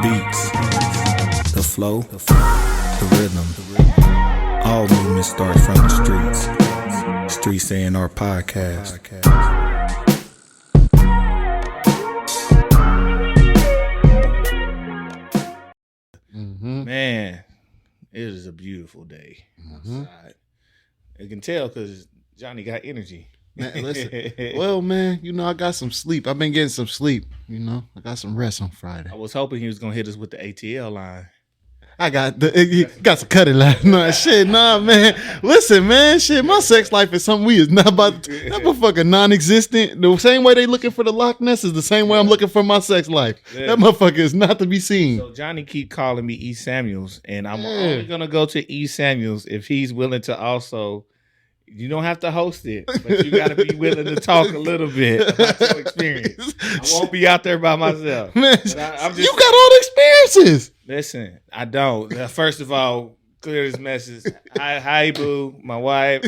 beats, the flow, the rhythm. All movement starts from the streets. Streets A&R Podcast. Man, it is a beautiful day outside. You can tell because Johnny got energy. Man, listen. Well, man, I got some sleep. I've been getting some sleep. I got some rest on Friday. I was hoping he was gonna hit us with the ATL line. I got some cutting last night. Shit, nah, man. Listen, man, shit. My sex life is something we is not about. That motherfucker non-existent. The same way they looking for the Loch Ness is the same way I'm looking for my sex life. Yeah. That motherfucker is not to be seen. So Johnny keep calling me E. Samuels, and I'm only gonna go to E. Samuels if he's willing to also. You don't have to host it, but you got to be willing to talk a little bit about your experience. I won't be out there by myself. Man, I'm just, you got all the experiences. Listen, I don't. First of all, clear this message. Hi, boo, my wife.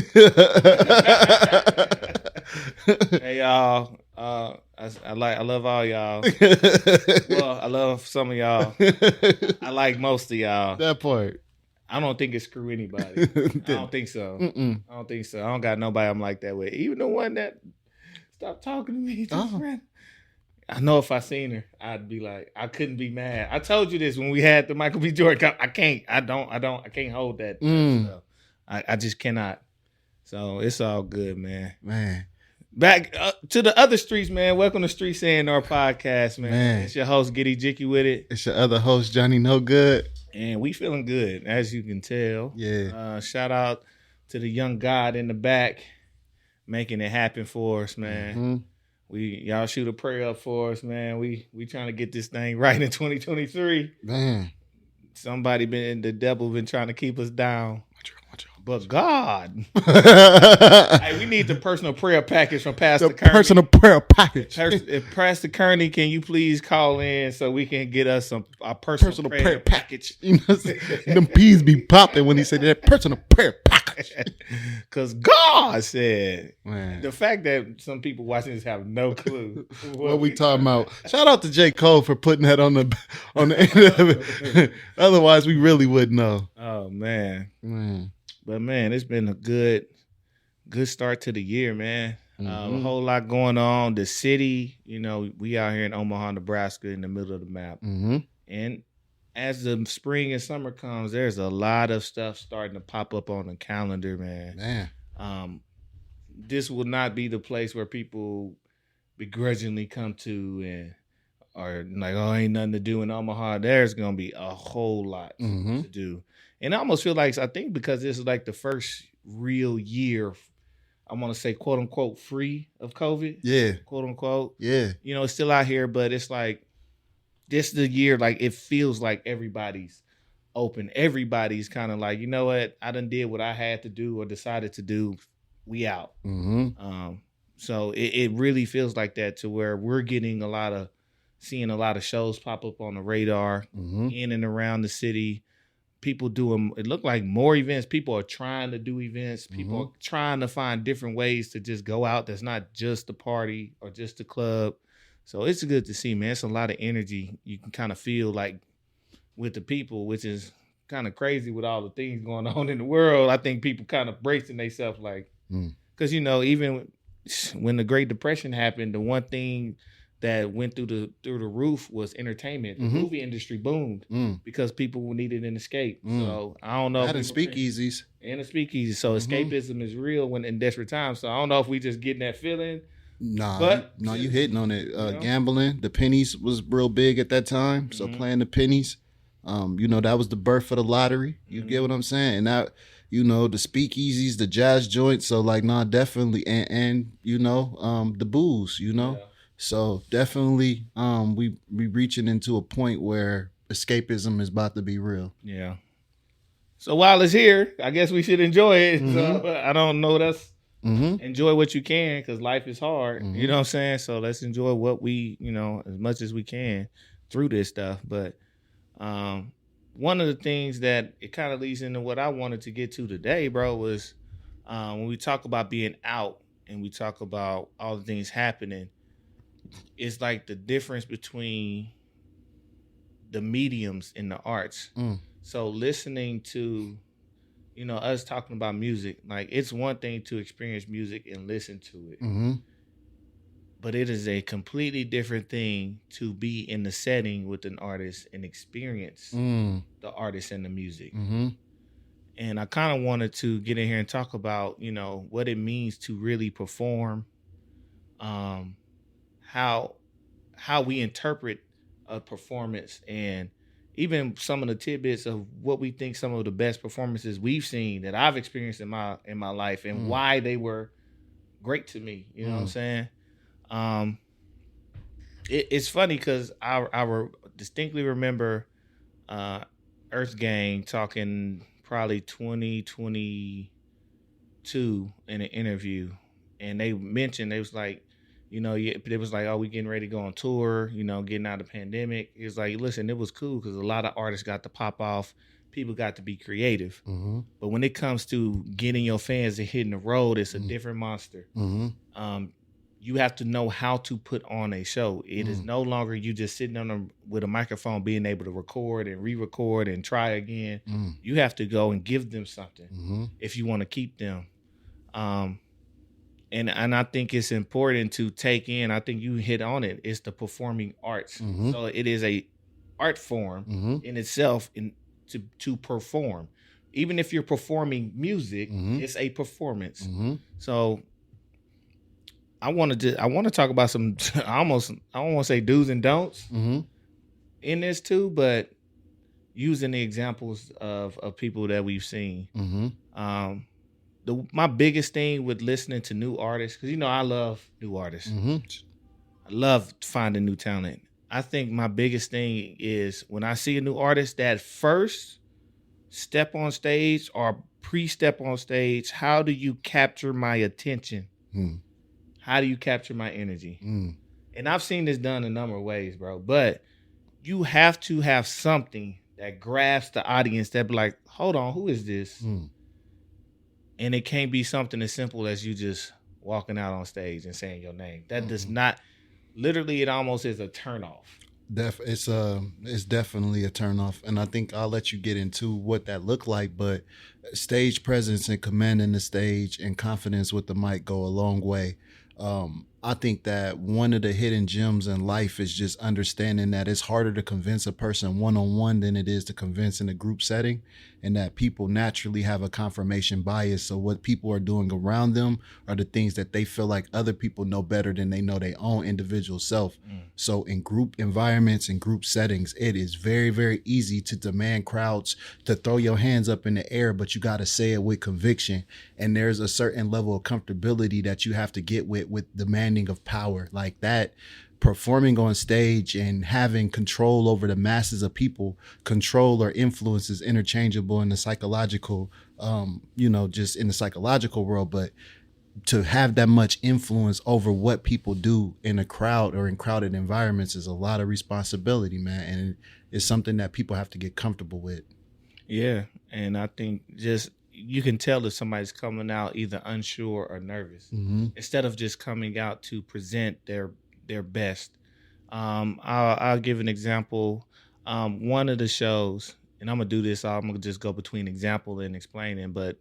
Hey, y'all. I love all y'all. Well, I love some of y'all. I like most of y'all. That part. I don't think it's screw anybody. I don't think so. I don't think so. I don't got nobody I'm like that with. Even the one that stopped talking to me. I know if I seen her, I'd be like, I couldn't be mad. I told you this when we had the Michael B. Jordan. I can't hold that stuff. I just cannot. So it's all good, man. Man. Back to the other streets, man. Welcome to Streets A&R Podcast, man. It's your host, Giddy Jicky with it. It's your other host, Johnny No Good. And we feeling good, as you can tell. Yeah. Shout out to the young God in the back, making it happen for us, man. Y'all shoot a prayer up for us, man. We trying to get this thing right in 2023. Man. The devil been trying to keep us down. But God. Hey, we need the personal prayer package from Pastor Kearney. Personal prayer package. If Pastor Kearney, can you please call in so we can get us a personal prayer package? Them peas be popping when he said that personal prayer package. Because God said, man. The fact that some people watching this have no clue what we talking about. Shout out to J. Cole for putting that on the end of it. Otherwise, we really wouldn't know. Oh, man. But, man, it's been a good start to the year, man. A whole lot going on. The city, we out here in Omaha, Nebraska, in the middle of the map. And as the spring and summer comes, there's a lot of stuff starting to pop up on the calendar, man. This will not be the place where people begrudgingly come to and are like, oh, ain't nothing to do in Omaha. There's going to be a whole lot to do. And I almost feel like, I think because this is like the first real year, I want to say, quote unquote, free of COVID. Yeah. Quote unquote. Yeah. It's still out here, but it's like, this is the year, like, it feels like everybody's open. Everybody's kind of like, you know what? I done did what I had to do or decided to do. We out. So it really feels like that, to where we're seeing a lot of shows pop up on the radar in and around the city. People doing, it looked like more events. People are trying to do events. People are trying to find different ways to just go out. That's not just a party or just a club. So it's good to see, man. It's a lot of energy. You can kind of feel like with the people, which is kind of crazy with all the things going on in the world. I think people kind of bracing themselves like, because, even when the Great Depression happened, the one thing that went through the roof was entertainment. The movie industry boomed because people needed an escape. So I don't know. And speakeasies. And the speakeasy. So escapism is real when in desperate times. So I don't know if we just getting that feeling. You hitting on it. Gambling, the pennies was real big at that time. So playing the pennies, that was the birth of the lottery. You get what I'm saying? And that, the speakeasies, the jazz joints. So definitely. And the booze, Yeah. So definitely, we reaching into a point where escapism is about to be real. Yeah. So while it's here, I guess we should enjoy it. So I don't know. That's enjoy what you can, because life is hard. You know what I'm saying? So let's enjoy what we, as much as we can through this stuff. But one of the things that it kind of leads into what I wanted to get to today, bro, was when we talk about being out and we talk about all the things happening. It's like the difference between the mediums in the arts. So listening to, you know, us talking about music, like it's one thing to experience music and listen to it. But it is a completely different thing to be in the setting with an artist and experience the artist and the music. And I kind of wanted to get in here and talk about, you know, what it means to really perform, how we interpret a performance, and even some of the tidbits of what we think some of the best performances we've seen that I've experienced in my life, and why they were great to me. You know what I'm saying? It's funny because I distinctly remember Earth Gang talking probably 2022 in an interview, and they mentioned, they was like, you know, it was like, oh, we getting ready to go on tour, you know, getting out of the pandemic. It was like, listen, it was cool because a lot of artists got to pop off, people got to be creative. But when it comes to getting your fans and hitting the road, it's a different monster. You have to know how to put on a show. It is no longer you just sitting with a microphone being able to record and re-record and try again. You have to go and give them something if you want to keep them. And I think it's important to take in, I think you hit on it, it's the performing arts. So it is a art form in itself to perform. Even if you're performing music, it's a performance. So I want to talk about some, I don't want to say do's and don'ts in this too, but using the examples of people that we've seen. My biggest thing with listening to new artists, because, you know, I love new artists. I love finding new talent. I think my biggest thing is when I see a new artist, that first step on stage or pre-step on stage, how do you capture my attention? How do you capture my energy? And I've seen this done a number of ways, bro. But you have to have something that grabs the audience that be like, hold on, who is this? And it can't be something as simple as you just walking out on stage and saying your name. That does not, literally, it almost is a turnoff. It's definitely a turnoff, and I think I'll let you get into what that looked like. But stage presence and commanding the stage and confidence with the mic go a long way. I think that one of the hidden gems in life is just understanding that it's harder to convince a person one-on-one than it is to convince in a group setting, and that people naturally have a confirmation bias. So what people are doing around them are the things that they feel like other people know better than they know their own individual self. So in group environments and group settings, it is very, very easy to demand crowds to throw your hands up in the air, but you got to say it with conviction. And there's a certain level of comfortability that you have to get with demanding of power like that. Performing on stage and having control over the masses of people, control or influence is interchangeable in the psychological, just in the psychological world. But to have that much influence over what people do in a crowd or in crowded environments is a lot of responsibility, man. And it's something that people have to get comfortable with. Yeah. And I think just, you can tell if somebody's coming out either unsure or nervous instead of just coming out to present their best. I'll give an example. One of the shows, and I'm gonna do this, I'm gonna just go between example and explaining, but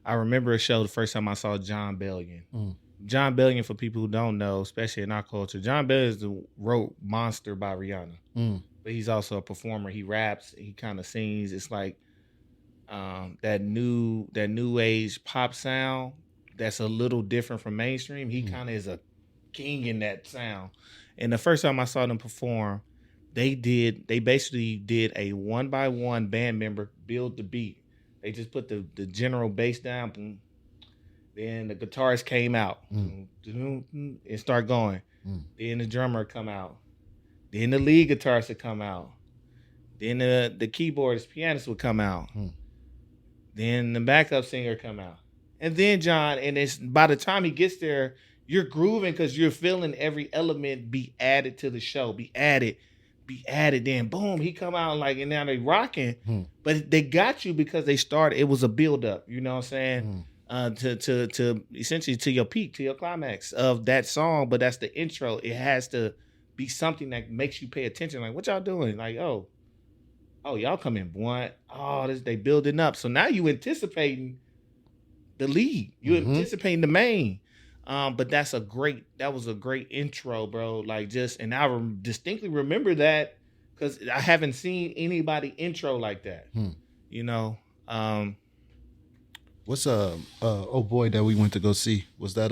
I remember a show the first time I saw Jon Bellion. Jon Bellion, for people who don't know, especially in our culture, Jon Bellion wrote Monster by Rihanna. But he's also a performer. He raps, he kind of sings. It's like that new age pop sound that's a little different from mainstream. He kind of is a king in that sound. And the first time I saw them perform, they basically did a 1-by-1 band member build the beat. They just put the general bass down, then the guitarist came out and start going. Then the drummer come out. Then the lead guitarist would come out. Then the keyboardist, pianist would come out. Then the backup singer come out. And then John, and it's by the time he gets there, you're grooving because you're feeling every element be added to the show, be added. Then boom, he come out and now they rocking. But they got you because they started. It was a build up. You know what I'm saying? To essentially to your peak, to your climax of that song. But that's the intro. It has to be something that makes you pay attention. Like, what y'all doing? Like, oh, oh, y'all coming blunt. Oh, this they building up. So now you anticipating the lead. You anticipating the main. But that was a great intro, bro. Like just, and I distinctly remember that because I haven't seen anybody intro like that. You know, What's oh boy that we went to go see? Was that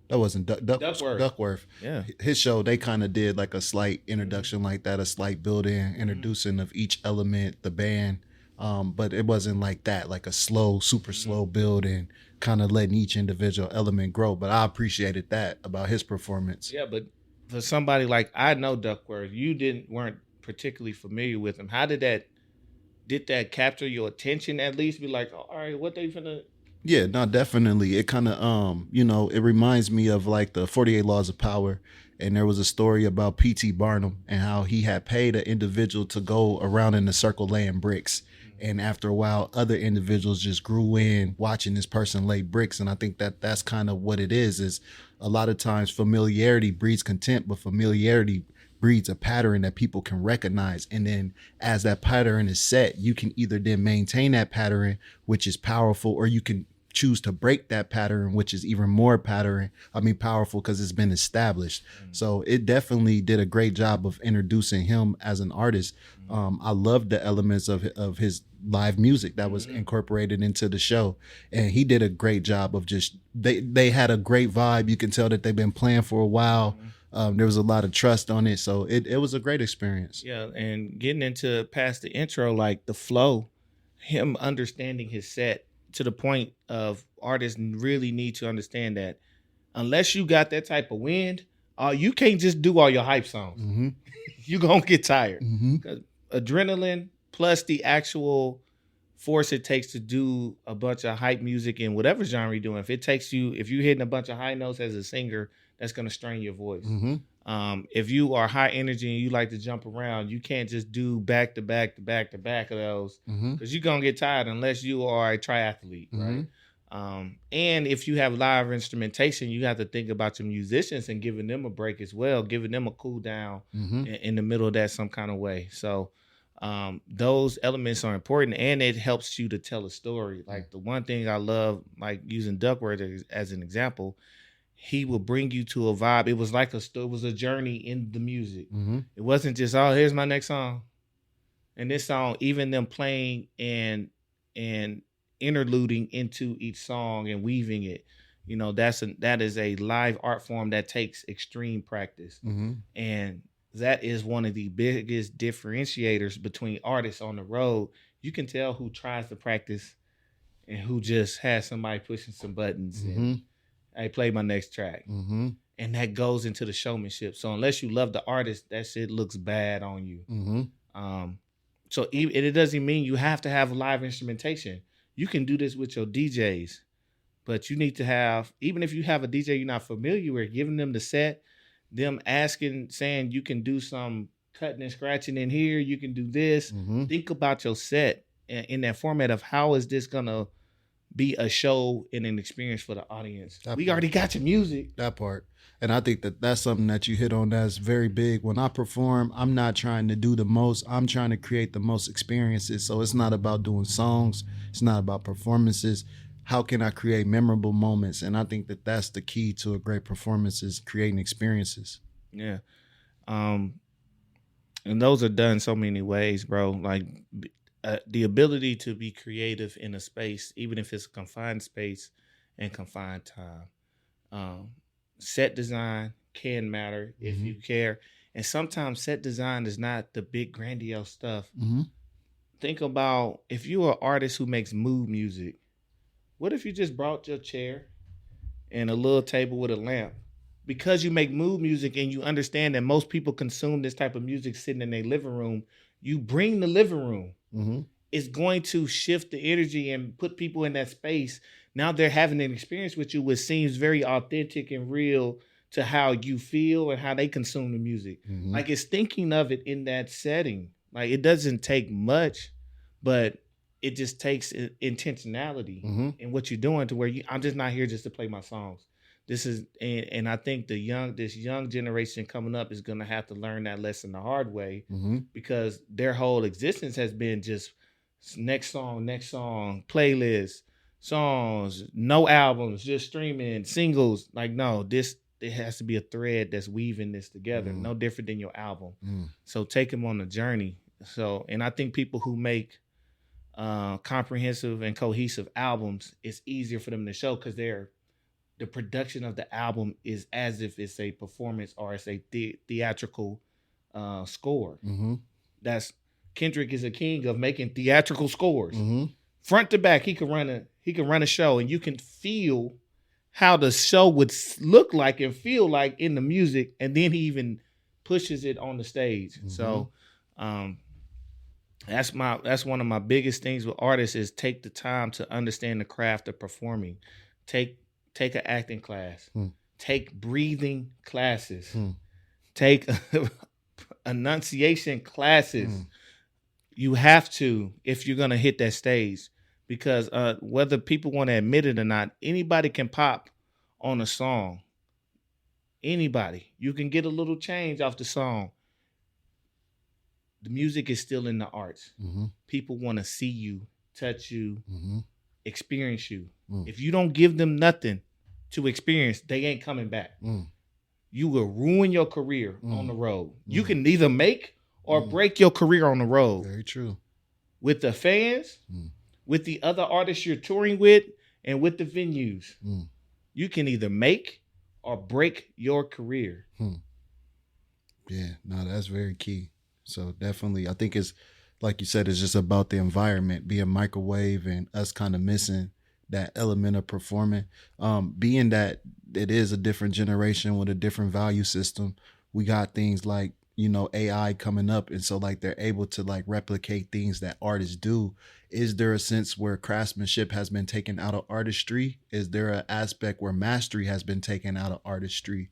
that wasn't Duckworth. Yeah. His show, they kind of did like a slight introduction like that, a slight build-in, introducing of each element, the band. But it wasn't like that, like a slow, super slow build and kind of letting each individual element grow. But I appreciated that about his performance. Yeah, but for somebody like I know Duckworth, you weren't particularly familiar with him. How did that capture your attention at least? Be like, oh, all right, what they finna? Yeah, no, definitely. It kind of, it reminds me of like the 48 Laws of Power. And there was a story about P.T. Barnum and how he had paid an individual to go around in a circle laying bricks. And after a while, other individuals just grew in watching this person lay bricks. And I think that that's kind of what it is a lot of times familiarity breeds contempt, but familiarity breeds a pattern that people can recognize. And then as that pattern is set, you can either then maintain that pattern, which is powerful, or you can choose to break that pattern, which is even more powerful because it's been established. So it definitely did a great job of introducing him as an artist. I loved the elements of his live music that was incorporated into the show, and he did a great job of just they had a great vibe. You can tell that they've been playing for a while. There was a lot of trust on it, so it was a great experience. Yeah, and getting into past the intro, like the flow, him understanding his set to the point of artists really need to understand that unless you got that type of wind, you can't just do all your hype songs. You're going to get tired. 'Cause adrenaline plus the actual force it takes to do a bunch of hype music in whatever genre you're doing. If you're hitting a bunch of high notes as a singer, that's going to strain your voice. If you are high energy and you like to jump around, you can't just do back to back to back to back of those because you're going to get tired unless you are a triathlete, right? And if you have live instrumentation, you have to think about your musicians and giving them a break as well, giving them a cool down in the middle of that some kind of way. So those elements are important, and it helps you to tell a story. Like the one thing I love, like using Duckworth as an example, he will bring you to a vibe. It was like it was a journey in the music. It wasn't just, oh, here's my next song. And this song, even them playing and interluding into each song and weaving it, that is a live art form that takes extreme practice. And that is one of the biggest differentiators between artists on the road. You can tell who tries to practice and who just has somebody pushing some buttons and I play my next track. And that goes into the showmanship. So unless you love the artist, that shit looks bad on you. So it doesn't mean you have to have live instrumentation. You can do this with your DJs, but you need to have, even if you have a DJ you're not familiar with, giving them the set, them saying you can do some cutting and scratching in here, you can do this. Think about your set in that format of how is this going to be a show and an experience for the audience. We already got your music. That part. And I think that that's something that you hit on that's very big. When I perform, I'm not trying to do the most. I'm trying to create the most experiences. So it's not about doing songs. It's not about performances. How can I create memorable moments? And I think that that's the key to a great performance is creating experiences. Yeah. And those are done so many ways, bro. Like the ability to be creative in a space, even if it's a confined space and confined time. Set design can matter if you care. And sometimes set design is not the big grandiose stuff. Think about if you're an artist who makes mood music, what if you just brought your chair and a little table with a lamp? Because you make mood music and you understand that most people consume this type of music sitting in their living room, you bring the living room. It's going to shift the energy and put people in that space. Now they're having an experience with you, which seems very authentic and real to how you feel and how they consume the music. Like it's thinking of it in that setting. Like it doesn't take much, but it just takes intentionality in what you're doing to where I'm just not here just to play my songs. This is and I think this young generation coming up is gonna have to learn that lesson the hard way because their whole existence has been just next song, playlist, songs, no albums, just streaming, singles. Like, no, it has to be a thread that's weaving this together, no different than your album. So take them on a journey. So, and I think people who make comprehensive and cohesive albums, it's easier for them to show because the production of the album is as if it's a performance or it's a theatrical score. That's Kendrick is a king of making theatrical scores, front to back. He can run a show, and you can feel how the show would look like and feel like in the music, and then he even pushes it on the stage. So that's one of my biggest things with artists is take the time to understand the craft of performing. Take an acting class. Take breathing classes. Take enunciation classes. You have to if you're gonna hit that stage, because whether people want to admit it or not, anybody can pop on a song. Anybody, you can get a little change off the song. The music is still in the arts. People want to see you, touch you, experience you. If you don't give them nothing to experience, they ain't coming back. You will ruin your career on the road. You can either make or break your career on the road. Very true. With the fans, with the other artists you're touring with, and with the venues. You can either make or break your career. Yeah, no, that's very key. So definitely, I think it's, like you said, it's just about the environment, being microwave and us kind of missing that element of performing. Being that it is a different generation with a different value system, we got things like, AI coming up. And so like they're able to like replicate things that artists do. Is there a sense where craftsmanship has been taken out of artistry? Is there an aspect where mastery has been taken out of artistry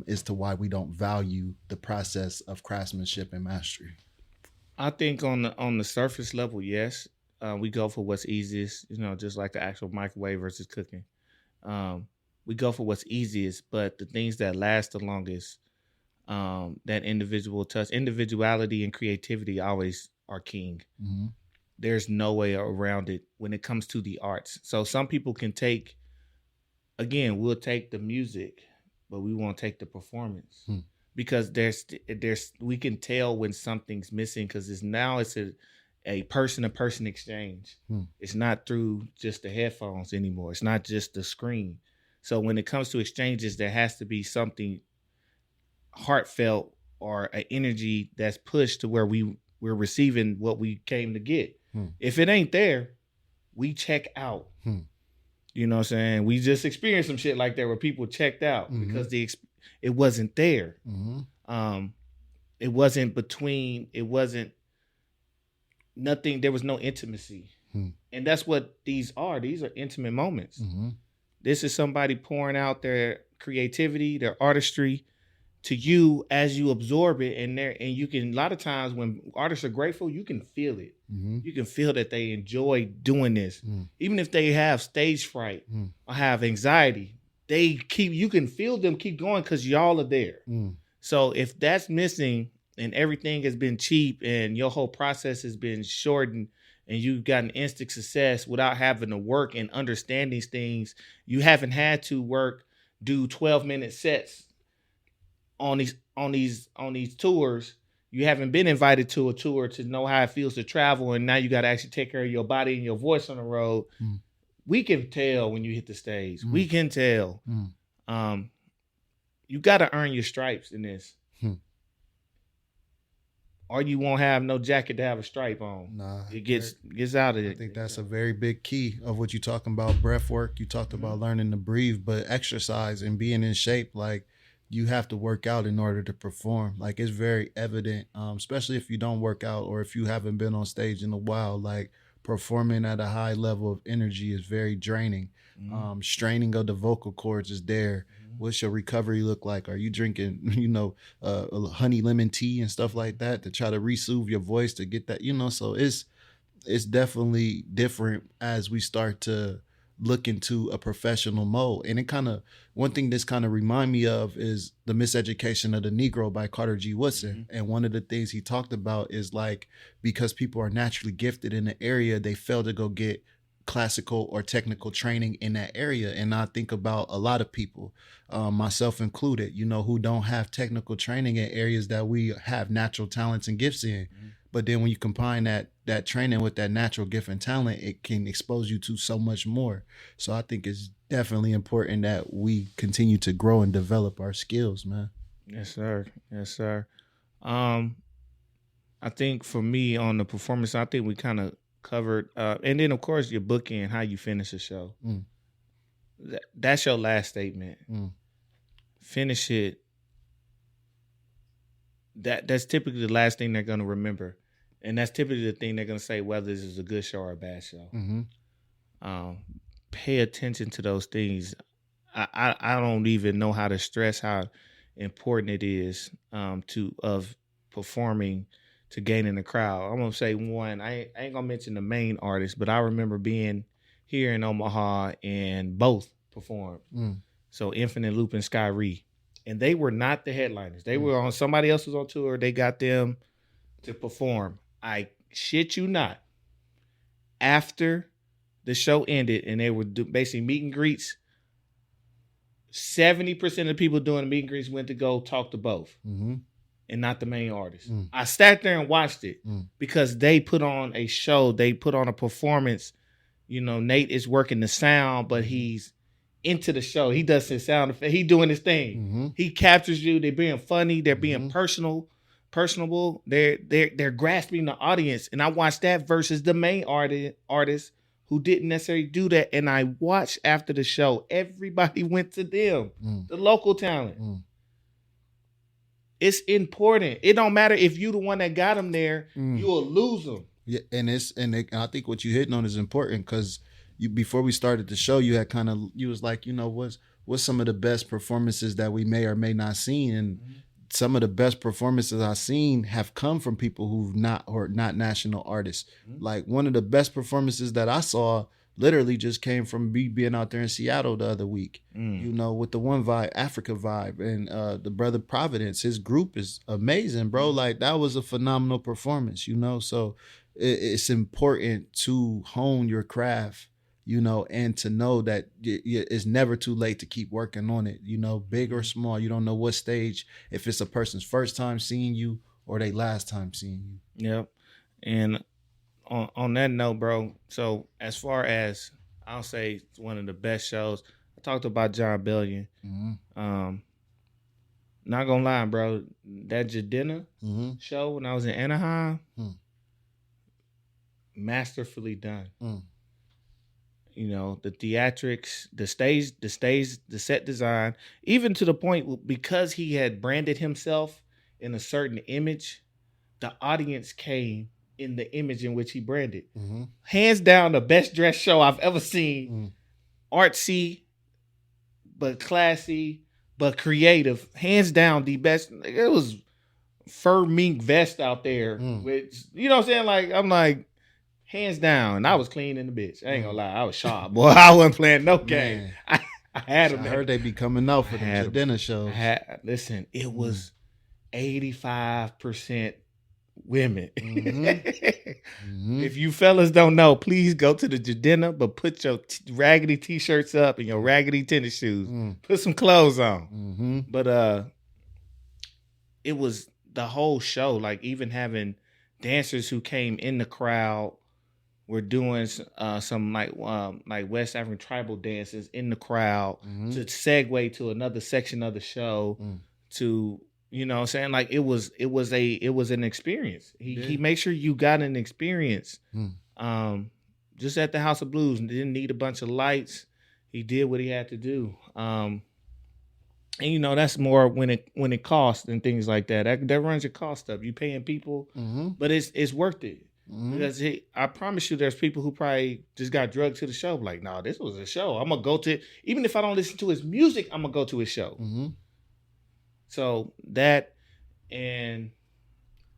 as to why we don't value the process of craftsmanship and mastery? I think on the surface level, yes. We go for what's easiest, just like the actual microwave versus cooking. We go for what's easiest, but the things that last the longest, that individual touch, individuality and creativity always are king. There's no way around it when it comes to the arts. So some people can we'll take the music, but we won't take the performance because we can tell when something's missing because it's a person-to-person exchange. It's not through just the headphones anymore. It's not just the screen. So when it comes to exchanges, there has to be something heartfelt or an energy that's pushed to where we're receiving what we came to get. If it ain't there, we check out. You know what I'm saying? We just experienced some shit like that where people checked out because it wasn't there. It wasn't nothing. There was no intimacy. And that's what these are. These are intimate moments. This is somebody pouring out their creativity, their artistry to you as you absorb it. And you can, a lot of times when artists are grateful, you can feel it. You can feel that they enjoy doing this. Even if they have stage fright or have anxiety, you can feel them keep going because y'all are there. So if that's missing and everything has been cheap and your whole process has been shortened and you've gotten instant success without having to work and understand these things, you haven't had to do 12-minute sets on these tours. You haven't been invited to a tour to know how it feels to travel, and now you got to actually take care of your body and your voice on the road. We can tell when you hit the stage. We can tell. You got to earn your stripes in this. Or you won't have no jacket to have a stripe on. Nah, it gets out of it. I think that's a very big key of what you're talking about. Breath work. You talked about learning to breathe, but exercise and being in shape. Like, you have to work out in order to perform. Like, it's very evident, especially if you don't work out or if you haven't been on stage in a while. Like, performing at a high level of energy is very draining. Straining of the vocal cords is there. What's your recovery look like? Are you drinking, honey lemon tea and stuff like that to try to re-soothe your voice to get that, so it's definitely different as we start to look into a professional mode. And it kind of, one thing this kind of remind me of is The Miseducation of the Negro by Carter G. Woodson. And one of the things he talked about is like, because people are naturally gifted in the area, they fail to go get classical or technical training in that area. And I think about a lot of people, myself included, you know, who don't have technical training in areas that we have natural talents and gifts in. But then when you combine that training with that natural gift and talent, it can expose you to so much more. So I think it's definitely important that we continue to grow and develop our skills, man. Yes, sir. Yes, sir. I think for me on the performance, I think we kind of covered, and then of course your booking and how you finish the show. That's your last statement. Finish it. That's typically the last thing they're going to remember. And that's typically the thing they're going to say, whether this is a good show or a bad show. Pay attention to those things. I don't even know how to stress how important it is of performing to gaining a crowd. I'm going to say one, I ain't going to mention the main artist, but I remember being here in Omaha and both performed. So Infinite Loop and Skyree. And they were not the headliners. They were on, somebody else was on tour. They got them to perform. I shit you not. After the show ended and they were basically meet and greets, 70% of the people doing the meet and greets went to go talk to both and not the main artist. I sat there and watched it because they put on a show. They put on a performance. You know, Nate is working the sound, but he's into the show. He does his sound effect. He doing his thing. He captures you. They're being funny. They're being personable. They're grasping the audience. And I watched that versus the main artist who didn't necessarily do that. And I watched after the show, everybody went to them, the local talent. It's important. It don't matter if you the one that got them there, you'll lose them. Yeah, and I think what you hitting on is important because before we started the show, you was like, you know, what's some of the best performances that we may or may not seen, and some of the best performances I've seen have come from people who've not national artists. Like one of the best performances that I saw literally just came from me being out there in Seattle the other week, you know, with the One Vibe, Africa Vibe, and the brother Providence. His group is amazing, bro. Like that was a phenomenal performance, you know. So it's important to hone your craft, you know, and to know that it's never too late to keep working on it, you know, big or small. You don't know what stage, if it's a person's first time seeing you or they last time seeing you. Yep. And on that note, bro, so as far as I'll say it's one of the best shows, I talked about John Bellion. Not gonna lie, bro, that Jadena show when I was in Anaheim, masterfully done. You know, the theatrics, the stage, the set design, even to the point because he had branded himself in a certain image, the audience came in the image in which he branded. Hands down, the best dressed show I've ever seen. Artsy, but classy, but creative. Hands down, the best. It was fur mink vest out there, which, you know what I'm saying? Like, I'm like, hands down. And I was clean in the bitch. I ain't gonna lie. I was sharp. Boy, I wasn't playing no game. I had them. I heard they be coming out for the dinner shows. Listen, it was 85% women. If you fellas don't know, please go to the Jadena, but put your raggedy t-shirts up and your raggedy tennis shoes. Put some clothes on. But it was the whole show, like even having dancers who came in the crowd were doing some like West African tribal dances in the crowd to segue to another section of the show to, you know what I'm saying? Like it was an experience. He made sure you got an experience. Just at the House of Blues and didn't need a bunch of lights. He did what he had to do. And you know, that's more when it costs and things like that. That runs your cost up. You paying people, but it's worth it. Because I promise you, there's people who probably just got drugged to the show. Like, nah, this was a show. I'm gonna go to, even if I don't listen to his music, I'm gonna go to his show. So that, and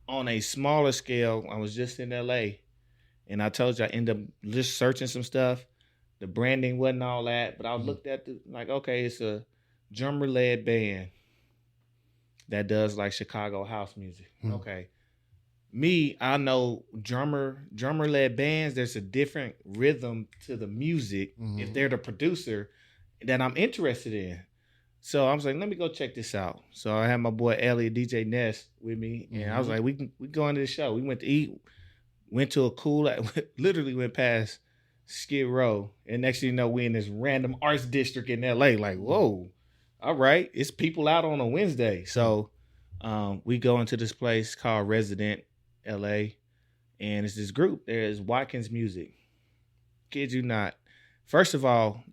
on a smaller scale, I was just in LA, and I told you I ended up just searching some stuff. The branding wasn't all that, but I looked at like, okay, it's a drummer led band that does like Chicago house music. Okay. Me, I know drummer led bands, there's a different rhythm to the music if they're the producer that I'm interested in. So I was like, let me go check this out. So I had my boy Elliot, DJ Ness with me, and I was like, we go into the show. We went to eat, went to a cool, literally went past Skid Row, and next thing you know, we in this random arts district in LA. Like, whoa, all right, it's people out on a Wednesday. So we go into this place called Resident LA, and it's this group. There's Watkins Music. Kid you not. First of all,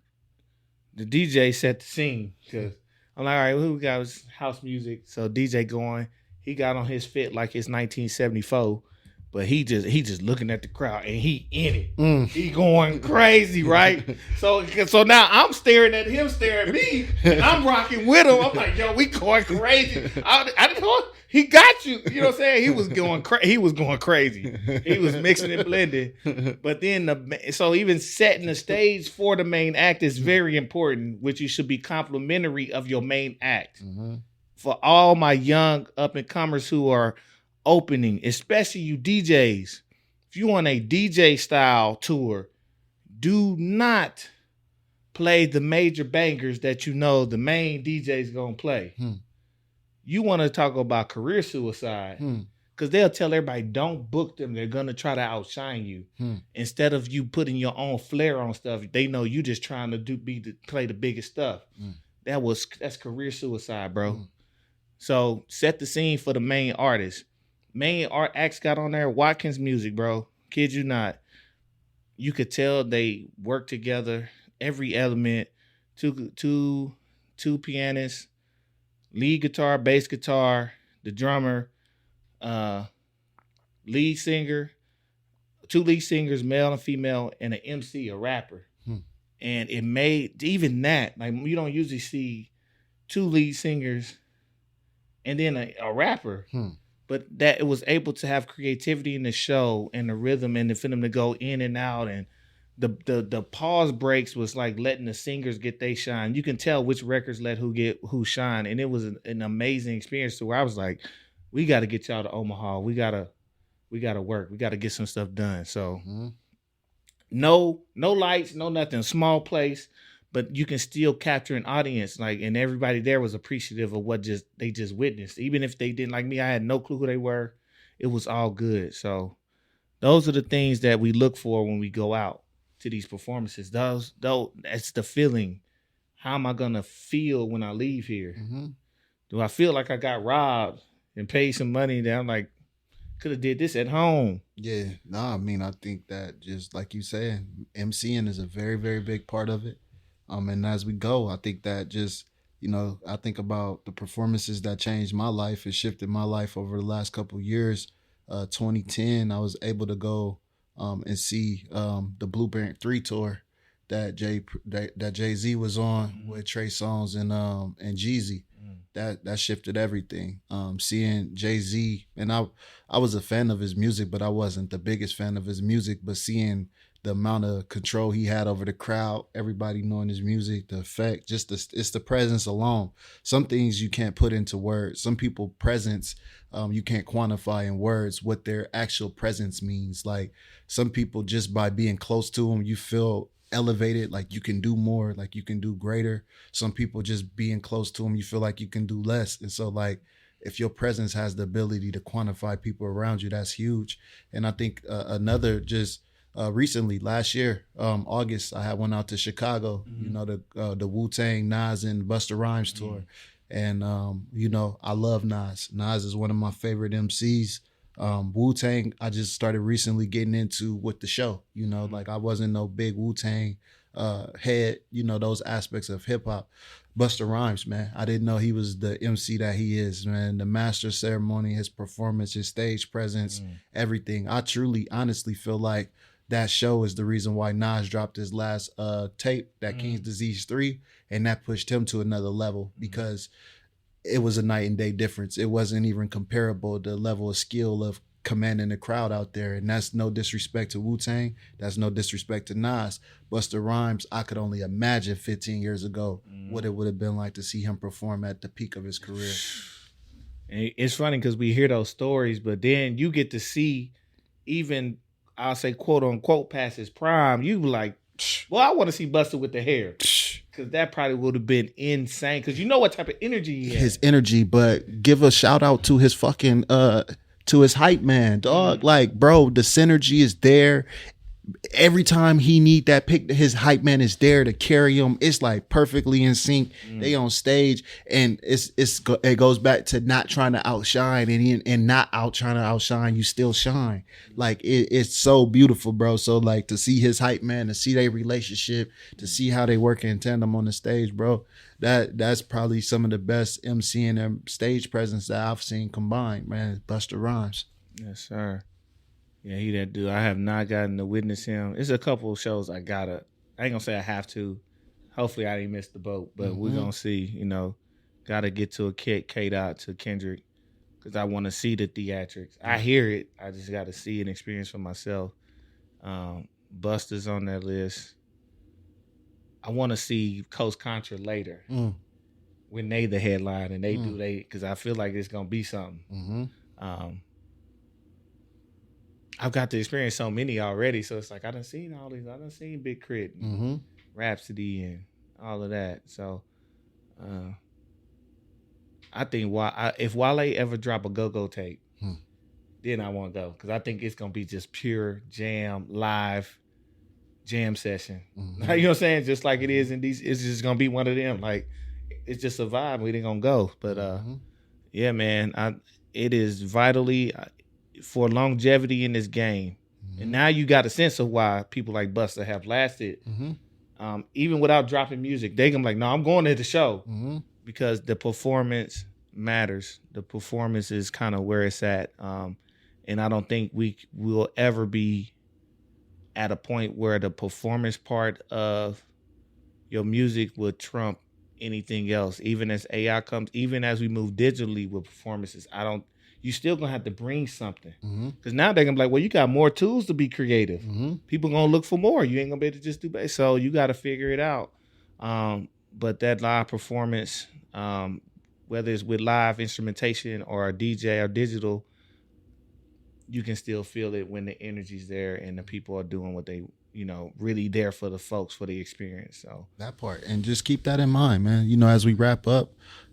the DJ set the scene because I'm like, all right, who we got was house music. So DJ going, he got on his fit like it's 1974, but he just looking at the crowd and he in it. He going crazy, right? So now I'm staring at him, staring at me, and I'm rocking with him. I'm like, yo, we going crazy. I didn't know he got you. You know what I'm saying? He was going crazy. He was mixing and blending. But then so even setting the stage for the main act is very important, which you should be complimentary of your main act. For all my young up and comers who are opening, especially you DJs, if you want a DJ style tour, do not play the major bangers that you know the main DJ's gonna play. You want to talk about career suicide because they'll tell everybody don't book them. They're gonna try to outshine you instead of you putting your own flair on stuff. They know you just trying to play the biggest stuff. That's career suicide, bro. So set the scene for the main artist. Main art acts got on there. Watkins Music, bro. Kid you not. You could tell they work together. Every element. Two pianists. Lead guitar, bass guitar, the drummer, lead singer, 2 lead singers, male and female, and an MC, a rapper. And it made even that, like you don't usually see 2 lead singers and then a rapper. But that it was able to have creativity in the show and the rhythm and for them to go in and out, and the pause breaks was like letting the singers get they shine. You can tell which records let who shine, and it was an amazing experience to where I was like, we got to get y'all to Omaha. We gotta work. We got to get some stuff done. So no lights, no nothing. Small place, but you can still capture an audience. Like, and everybody there was appreciative of what they just witnessed. Even if they didn't like me, I had no clue who they were. It was all good. So those are the things that we look for when we go out to these performances. That's the feeling. How am I gonna feel when I leave here? Do I feel like I got robbed and paid some money that I'm like, could have did this at home? Yeah, I mean, I think that just like you said, MCing is a very, very big part of it. And as we go, I think that just, I think about the performances that changed my life and shifted my life over the last couple of years. 2010, I was able to go and see the Blueprint 3 tour that Jay-Z was on with Trey Songz and Jeezy. That shifted everything. Seeing Jay-Z, and I was a fan of his music, but I wasn't the biggest fan of his music. But seeing the amount of control he had over the crowd, everybody knowing his music, the effect, it's the presence alone. Some things you can't put into words. Some people presence, you can't quantify in words what their actual presence means. Like some people, just by being close to them, you feel elevated, like you can do more, like you can do greater. Some people, just being close to them, you feel like you can do less. And so like, if your presence has the ability to quantify people around you, that's huge. And I think another just recently, last year, August, I had went out to Chicago, the Wu-Tang, Nas, and Busta Rhymes tour. And, I love Nas. Nas is one of my favorite MCs. Wu-Tang, I just started recently getting into with the show, like I wasn't no big Wu-Tang head, those aspects of hip hop. Busta Rhymes, man, I didn't know he was the MC that he is, man. The master ceremony, his performance, his stage presence, everything. I truly, honestly feel like that show is the reason why Nas dropped his last tape, that King's Disease 3, and that pushed him to another level because it was a night and day difference. It wasn't even comparable, the level of skill of commanding the crowd out there. And that's no disrespect to Wu-Tang. That's no disrespect to Nas. Busta Rhymes, I could only imagine 15 years ago what it would have been like to see him perform at the peak of his career. And it's funny because we hear those stories, but then you get to see even, I'll say, quote unquote, past his prime. You be like, well, I want to see Busta with the hair. Because that probably would have been insane. Because you know what type of energy he had. His energy, but give a shout out to his fucking to his hype man, dog. Like, bro, the synergy is there. Every time he need that pick, his hype man is there to carry him. It's like perfectly in sync. They on stage, and it goes back to not trying to outshine and not trying to outshine. You still shine. Like it's so beautiful, bro. So like to see his hype man, to see their relationship, to see how they work in tandem on the stage, bro. That's probably some of the best MCing and stage presence that I've seen combined, man. Busta Rhymes. Yes, sir. Yeah, he that dude. I have not gotten to witness him. It's a couple of shows I ain't gonna say I have to. Hopefully I didn't miss the boat, but we're gonna see. You know, gotta get to a K-Dot to Kendrick because I want to see the theatrics. I hear it. I just got to see and experience for myself. Busta's on that list. I want to see Coast Contra later when they the headline and they do because I feel like it's gonna be something. I've got to experience so many already, so it's like I done seen all these. I done seen Big Crit, and Rhapsody, and all of that. So, I think if Wale ever drop a go-go tape, then I won't go because I think it's gonna be just pure jam, live jam session. You know what I'm saying? Just like it is in these, it's just gonna be one of them. Like it's just a vibe. We ain't gonna go, but yeah, man, it is vitally. For longevity in this game. And now you got a sense of why people like Busta have lasted. Even without dropping music, they can be like, no, I'm going to the show. Because the performance matters. The performance is kind of where it's at. And I don't think we will ever be at a point where the performance part of your music will trump anything else. Even as AI comes, even as we move digitally with performances, you still gonna have to bring something. Because now they're gonna be like, well, you got more tools to be creative. People gonna look for more. You ain't gonna be able to just do bass. So you gotta figure it out. But that live performance, whether it's with live instrumentation or a DJ or digital, you can still feel it when the energy's there and the people are doing what they, really there for the folks, for the experience. So that part. And just keep that in mind, man. As we wrap up,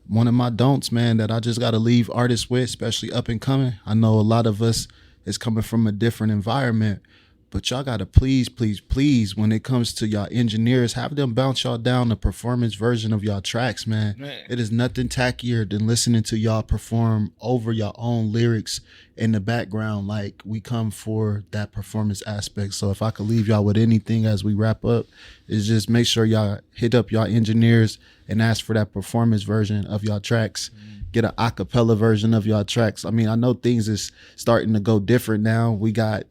one of my don'ts, man, that I just got to leave artists with, especially up and coming. I know a lot of us is coming from a different environment, but y'all got to please, when it comes to y'all engineers, have them bounce y'all down the performance version of y'all tracks, man. It is nothing tackier than listening to y'all perform over your own lyrics in the background. Like, we come for that performance aspect. So if I could leave y'all with anything as we wrap up, is just make sure y'all hit up y'all engineers and ask for that performance version of y'all tracks. Get an acapella version of y'all tracks. I mean, I know things is starting to go different now. We got,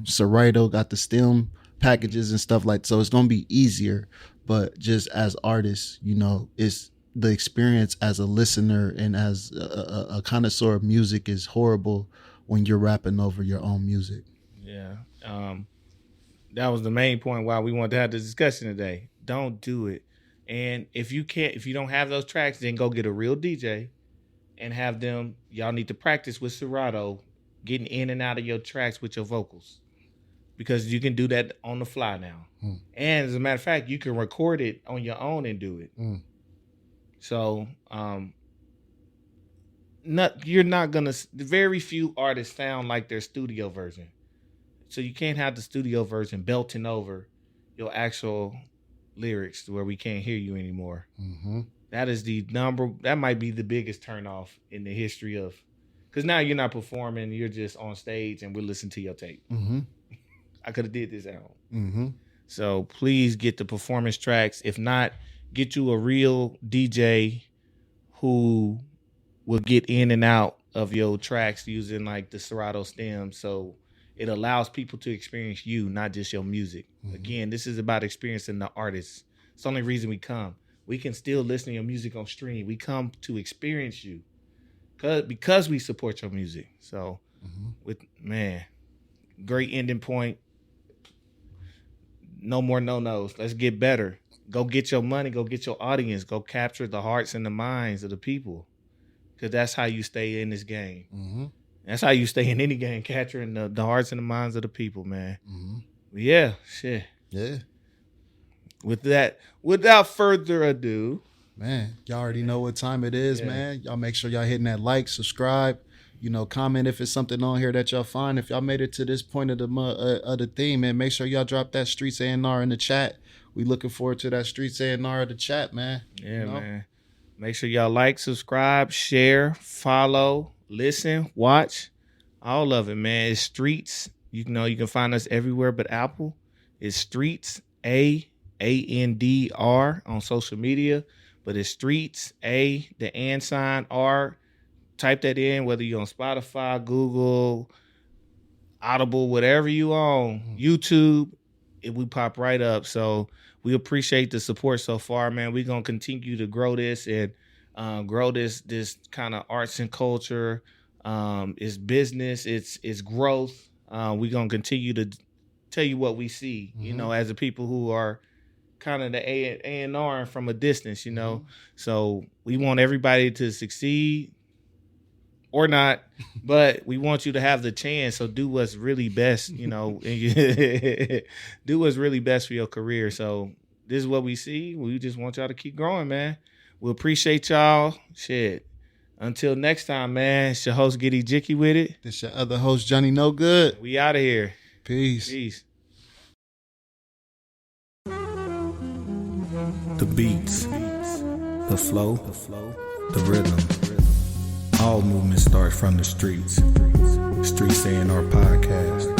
Serato got the stem packages and stuff like that. So it's going to be easier. But just as artists, it's the experience as a listener and as a connoisseur of music is horrible when you're rapping over your own music. Yeah. That was the main point why we wanted to have this discussion today. Don't do it. And if you don't have those tracks, then go get a real DJ and have them. Y'all need to practice with Serato, getting in and out of your tracks with your vocals, because you can do that on the fly now. And as a matter of fact, you can record it on your own and do it. So, you're not gonna. Very few artists sound like their studio version, so you can't have the studio version belting over your actual lyrics to where we can't hear you anymore. That is that might be the biggest turnoff in the history of, because now you're not performing, you're just on stage and we're listening to your tape. I could have did this at home. So please get the performance tracks. If not, get you a real DJ who will get in and out of your tracks using like the Serato stem, so it allows people to experience you, not just your music. Again, this is about experiencing the artist. It's the only reason we come. We can still listen to your music on stream. We come to experience you because we support your music. So with man, great ending point. No more no-nos. Let's get better. Go get your money. Go get your audience. Go capture the hearts and the minds of the people. Because that's how you stay in this game. Mm-hmm. That's how you stay in any game, capturing the hearts and the minds of the people, man. Mm-hmm. Yeah, shit. Yeah. With that, without further ado, man, y'all already know what time it is, man. Y'all make sure y'all hitting that like, subscribe, comment if it's something on here that y'all find. If y'all made it to this point of the theme, man, make sure y'all drop that Streets A&R in the chat. We looking forward to that Streets A&R in the chat, man. Yeah, man. Make sure y'all like, subscribe, share, follow, listen, watch, all of it, man. It's Streets. You can find us everywhere but Apple. It's Streets ANDR on social media, but it's Streets the and sign R. Type that in, whether you're on Spotify, Google, Audible, whatever you on, YouTube, we pop right up. So we appreciate the support so far, man. We're gonna continue to grow this and grow this kind of arts and culture. It's business, it's growth. We're gonna continue to tell you what we see, as the people who are kind of the A&R from a distance, So we want everybody to succeed or not, but we want you to have the chance. So do what's really best, do what's really best for your career. So this is what we see. We just want y'all to keep growing, man. We appreciate y'all. Shit. Until next time, man. It's your host, Giddy Jicky with it. This your other host, Johnny No Good. We out of here. Peace. Peace. The beats, the flow, the rhythm. All movement starts from the streets. Streets A&R Podcast.